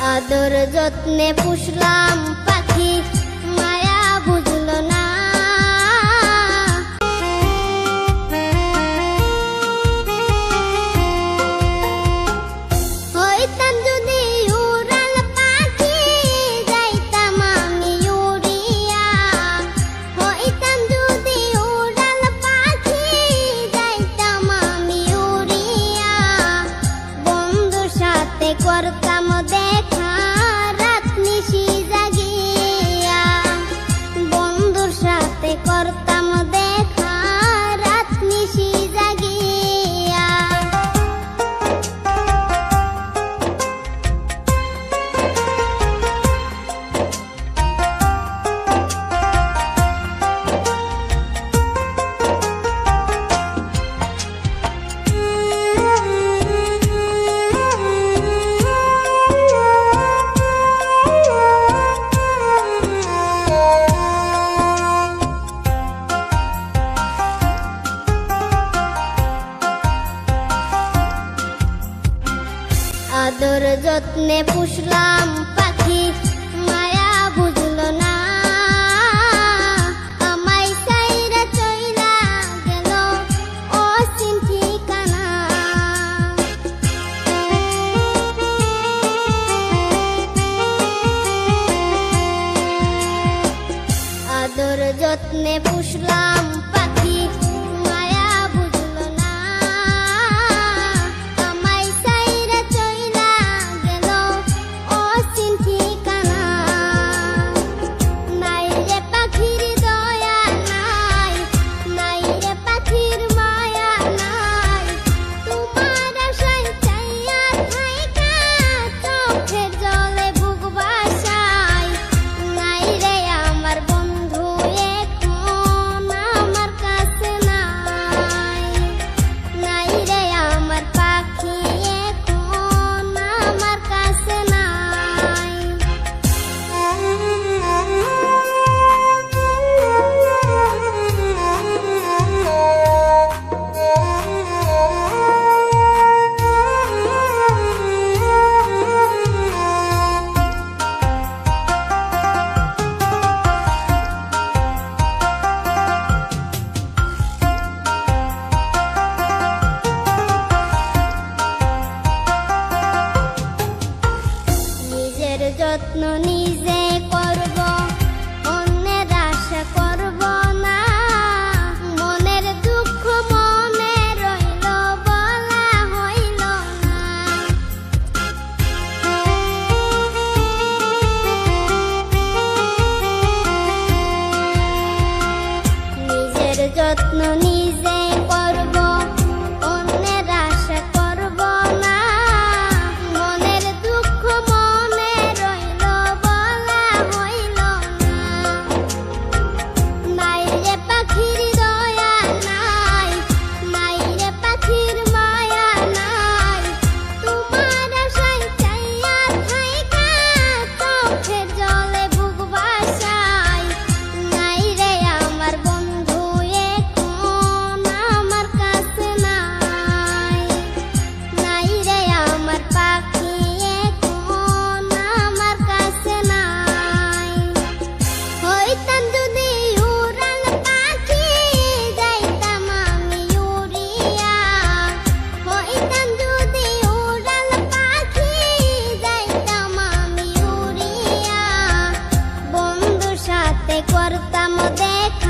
আদর যত্নে পুষলাম পাখি, মায়া বুঝলো না। হইতাম যদি উড়াল পাখি, যাইতাম আমি উড়িয়া। হইতাম যদি উড়াল পাখি, যাইতাম আমি উড়িয়া। বন্ধুর সাথে করতাম দেখা রাত নিশি জাগিয়া। বন্ধুর সাথে করতাম দেখা রাত নিশি জাগিয়া। আদর যত্নে পুষলাম পাখি, মায়া বুঝলো না। আমায় ছাইরা চইলা গেল অচিন ঠিকানা। আদর যত্নে পুষলাম পাখি, মায়া বুঝলো না। আমায় ছাইরা চইলা গেল অচিন ঠিকানা। নাই রে পাখির দয়া নাই, নাই রে পাখির মায়া নাই। তোমার আশায় চাইয়া থাইকা চোখের জলে বুক ভাসায়। নাই রে আমার বন্ধু এখন আমার কাছে নাই। নাই রে আমার পাখি এখন আমার কাছে নাই। নিজের যত্ন নিজে করব, অন্যের আশা করব না। মনের দুঃখ মনে রইল, বলা হইল না। নিজের যত্ন নিজে করব, অন্যের আশা করব না। মনের দুঃখ মনে রইল, বলা হইল না। নাই রে পাখির দয়া নাই, নাই রে পাখির মায়া নাই। তোমার আশায় চাইয়া থাইকা চোখের জলে বুক ভাসায়। নাই রে আমার বন্ধু এখন আমার কাছে নাই। নাই রে আমার পাখি এখন আমার কাছে নাই। হইতাম যদি উড়াল পাখি, যাইতাম আমি উড়িয়া। হইতাম যদি উড়াল পাখি, যাইতাম আমি উড়িয়া। বন্ধুর সাথে করতাম দেখা